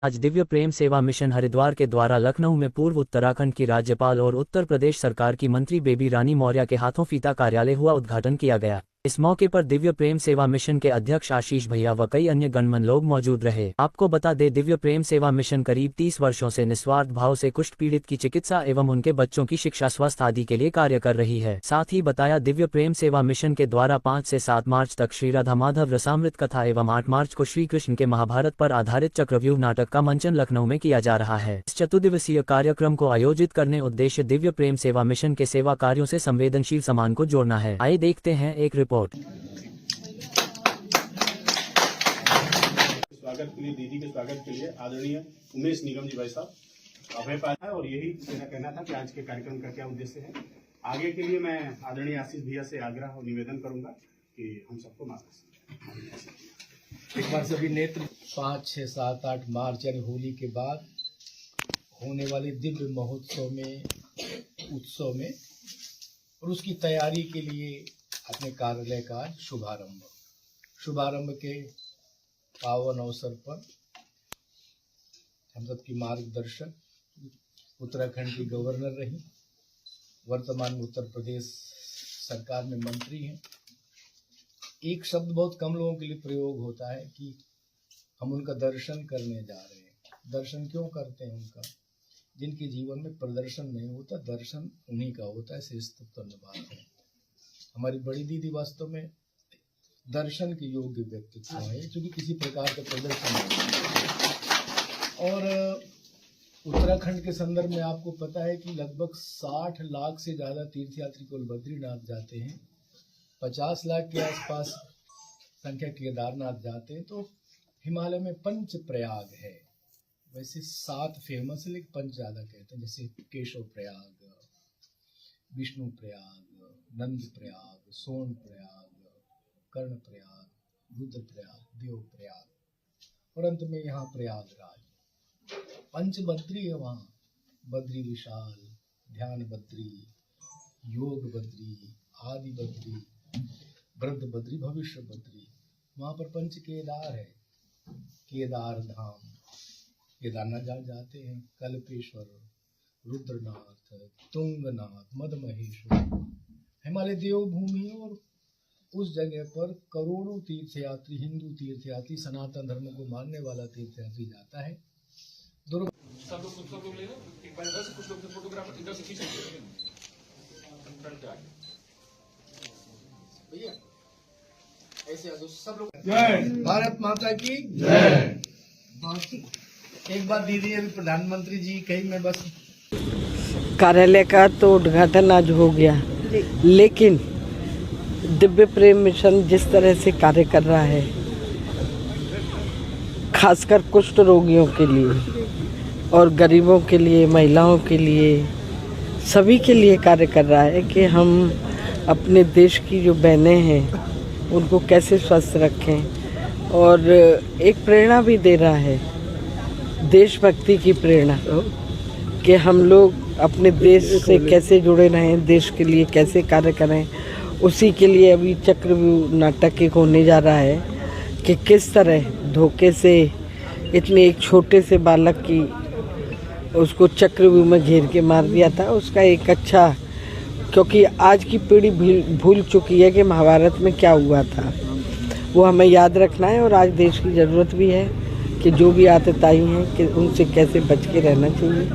आज दिव्य प्रेम सेवा मिशन हरिद्वार के द्वारा लखनऊ में पूर्व उत्तराखंड की राज्यपाल और उत्तर प्रदेश सरकार की मंत्री बेबी रानी मौर्य के हाथों फीता कार्यालय हुआ उद्घाटन किया गया। इस मौके पर दिव्य प्रेम सेवा मिशन के अध्यक्ष आशीष भैया व कई अन्य गणमान्य लोग मौजूद रहे। आपको बता दें, दिव्य प्रेम सेवा मिशन करीब 30 वर्षों से निस्वार्थ भाव से कुष्ठ पीड़ित की चिकित्सा एवं उनके बच्चों की शिक्षा, स्वास्थ्य आदि के लिए कार्य कर रही है। साथ ही बताया, दिव्य प्रेम सेवा मिशन के द्वारा 5 से 7 मार्च तक श्री राधा माधव रसामृत कथा एवं 8 मार्च को श्री कृष्ण के महाभारत पर आधारित चक्रव्यूह नाटक का मंचन लखनऊ में किया जा रहा है। इस चतुर्दिवसीय कार्यक्रम को आयोजित करने उद्देश्य दिव्य प्रेम सेवा मिशन के सेवा कार्यों से संवेदनशील समाज को जोड़ना है। आइए देखते हैं एक रिपोर्ट। स्वागत के लिए, दीदी के स्वागत के लिए आदरणीय उमेश निगम जी भाई साहब अभय पाया है, और यही मेरा कहना था कि आज के कार्यक्रम का क्या उद्देश्य है। आगे के लिए मैं आदरणीय आशीष भैया से आग्रह और निवेदन करूंगा कि हम सबको मार्गदर्शन। एक बार सभी नेत्र 5, 6, 7, 8 मार्च यानी होली के बाद होने वाले दिव्य महोत्सव में, उत्सव में और उसकी तैयारी के लिए अपने कार्यालय का शुभारंभ के पावन अवसर पर हम सबकी मार्गदर्शक उत्तराखंड की गवर्नर रही, वर्तमान में उत्तर प्रदेश सरकार में मंत्री हैं। एक शब्द बहुत कम लोगों के लिए प्रयोग होता है कि हम उनका दर्शन करने जा रहे हैं। दर्शन क्यों करते हैं उनका? जिनके जीवन में प्रदर्शन नहीं होता, दर्शन उन्हीं का होता है। श्रेष्ठतम बात है। हमारी बड़ी दीदी वास्तव में दर्शन के योग्य व्यक्तित्व है, क्योंकि किसी प्रकार का प्रदर्शन नहीं। और उत्तराखंड के संदर्भ में आपको पता है कि लगभग 60 लाख से ज़्यादा तीर्थयात्री को बद्रीनाथ जाते हैं, 50 लाख के आसपास संख्या केदारनाथ जाते हैं। तो हिमालय में पंच प्रयाग है, वैसे 7 फेमस है लेकिन पंच ज़्यादा कहते हैं, जैसे केशव प्रयाग, विष्णु प्रयाग, नंद प्रयाग, सोन प्रयाग, कर्ण प्रयाग, रुद्र प्रयाग, देव प्रयाग और अंत में यहाँ प्रयागराज। पंच बद्री है वहाँ, बद्री विशाल, ध्यान बद्री, योग बद्री, आदि बद्री, वृद्ध बद्री, भविष्य बद्री। वहाँ पर पंच केदार है, केदार धाम, केदारनाथ जहाँ जाते हैं, कल्पेश्वर, रुद्रनाथ, तुंगनाथ, मदमहेश्वर। हिमालय देवभूमि है और उस जगह पर करोड़ों तीर्थयात्री, हिंदू तीर्थयात्री, सनातन धर्म को मानने वाला तीर्थयात्री जाता है। सब लोग ले लो, एक बार इधर से कुछ लोग फोटोग्राफर इधर से खींचेंगे भैया, ऐसे आ जाओ सब लोग। जय भारत माता की जय। एक बार दीदी अभी प्रधानमंत्री जी कही, मैं बस कार्यालय का तो उद्घाटन आज हो गया, लेकिन दिव्य प्रेम मिशन जिस तरह से कार्य कर रहा है, खासकर कुष्ठ रोगियों के लिए और गरीबों के लिए, महिलाओं के लिए, सभी के लिए कार्य कर रहा है कि हम अपने देश की जो बहनें हैं उनको कैसे स्वस्थ रखें, और एक प्रेरणा भी दे रहा है, देशभक्ति की प्रेरणा कि हम लोग अपने देश से कैसे जुड़े रहें, देश के लिए कैसे कार्य करें। उसी के लिए अभी चक्रव्यूह नाटक एक होने जा रहा है कि किस तरह धोखे से इतने एक छोटे से बालक की उसको चक्रव्यूह में घेर के मार दिया था। उसका एक अच्छा, क्योंकि आज की पीढ़ी भूल चुकी है कि महाभारत में क्या हुआ था, वो हमें याद रखना है। और आज देश की ज़रूरत भी है कि जो भी आतताई हैं कि उनसे कैसे बच के रहना चाहिए,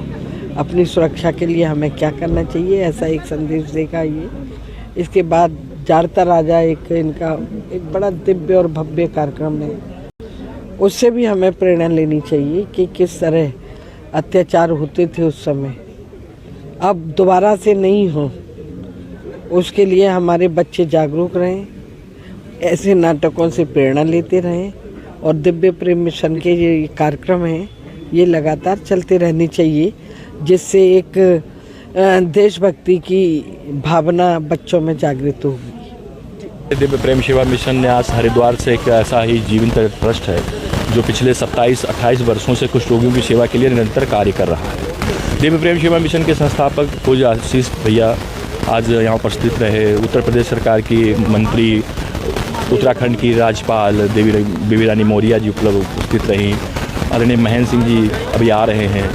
अपनी सुरक्षा के लिए हमें क्या करना चाहिए, ऐसा एक संदेश देगा ये। इसके बाद जाड़ता राजा एक इनका एक बड़ा दिव्य और भव्य कार्यक्रम है, उससे भी हमें प्रेरणा लेनी चाहिए कि किस तरह अत्याचार होते थे उस समय, अब दोबारा से नहीं हो। उसके लिए हमारे बच्चे जागरूक रहें, ऐसे नाटकों से प्रेरणा लेते रहें, और दिव्य प्रेम मिशन के ये कार्यक्रम हैं ये लगातार चलते रहने चाहिए, जिससे एक देशभक्ति की भावना बच्चों में जागृत होगी। दिव्य प्रेम सेवा मिशन ने आज हरिद्वार से एक ऐसा ही जीवंत ट्रस्ट है जो पिछले 27-28 वर्षों से कुष्ठ रोगियों की सेवा के लिए निरंतर कार्य कर रहा है। दिव्य प्रेम सेवा मिशन के संस्थापक पूज्य आशीष भैया आज यहाँ उपस्थित रहे। उत्तर प्रदेश सरकार की मंत्री, उत्तराखंड की राज्यपाल बेबी रानी मौर्य जी उपस्थित रहीं। आदरणीय महेंद्र सिंह जी अभी आ रहे हैं,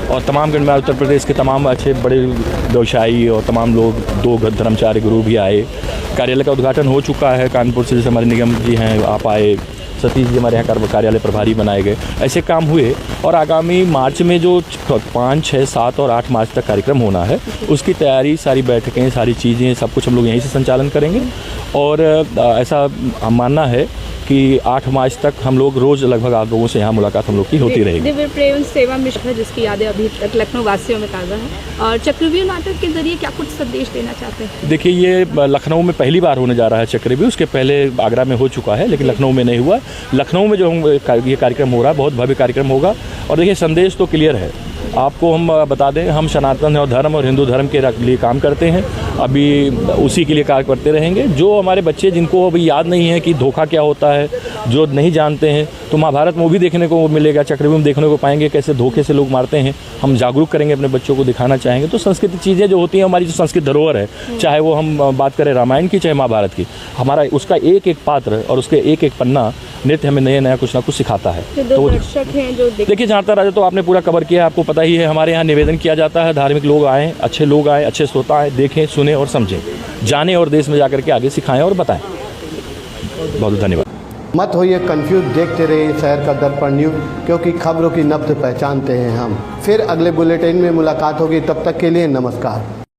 और तमाम गणमान्य उत्तर प्रदेश के तमाम अच्छे बड़े व्यवसायी और तमाम लोग, 2 धर्मचार्य गुरु भी आए। कार्यालय का उद्घाटन हो चुका है। कानपुर से जैसे हमारे निगम जी हैं, आप आए, सतीश जी हमारे यहाँ कार्यालय प्रभारी बनाए गए। ऐसे काम हुए, और आगामी मार्च में जो 5, 6, 7 और 8 मार्च तक कार्यक्रम होना है, उसकी तैयारी, सारी बैठकें, सारी चीज़ें, सब कुछ हम लोग यहीं से संचालन करेंगे। और ऐसा मानना है कि 8 मार्च तक हम लोग रोज़ लगभग आप लोगों से यहाँ मुलाकात हम लोग की होती रहेगी। दिव्य प्रेम सेवा मिशन है, जिसकी यादें अभी तक लखनऊ वासियों में ताज़ा हैं, और चक्रव्यूह नाटक के जरिए क्या कुछ संदेश देना चाहते हैं? देखिए, ये लखनऊ में पहली बार होने जा रहा है चक्रव्यूह। उसके पहले आगरा में हो चुका है, लेकिन लखनऊ में नहीं हुआ। लखनऊ में जो ये कार्यक्रम हो रहा है, बहुत भव्य कार्यक्रम होगा। और देखिए, संदेश तो क्लियर है। आपको हम बता दें, हम सनातन और धर्म और हिंदू धर्म के लिए काम करते हैं, अभी उसी के लिए कार्य करते रहेंगे। जो हमारे बच्चे, जिनको अभी याद नहीं है कि धोखा क्या होता है, जो नहीं जानते हैं, तो महाभारत मूवी देखने को मिलेगा, चक्रव्यूह में देखने को पाएंगे कैसे धोखे से लोग मारते हैं। हम जागरूक करेंगे, अपने बच्चों को दिखाना चाहेंगे। तो संस्कृत चीज़ें जो होती हैं, हमारी जो संस्कृत धरोहर है, चाहे वो हम बात करें रामायण की, चाहे महाभारत की, हमारा उसका एक एक पात्र और उसके एक एक पन्ना नित्य हमें नया कुछ ना कुछ सिखाता है। तो दर्शक हैं जो देखिए, जानता राजा तो आपने पूरा कवर किया है, आपको पता ही है। हमारे यहाँ निवेदन किया जाता है, धार्मिक लोग आएँ, अच्छे लोग आएँ, अच्छे श्रोता आएँ, देखें, सुने और समझें, जाने और देश में जाकर के आगे सिखाएं और बताएं। बहुत धन्यवाद। मत होइए कंफ्यूज, देखते रहिए शहर का दर्पण न्यूज़, क्योंकि खबरों की नब्ज़ पहचानते हैं हम। फिर अगले बुलेटिन में मुलाकात होगी, तब तक के लिए नमस्कार।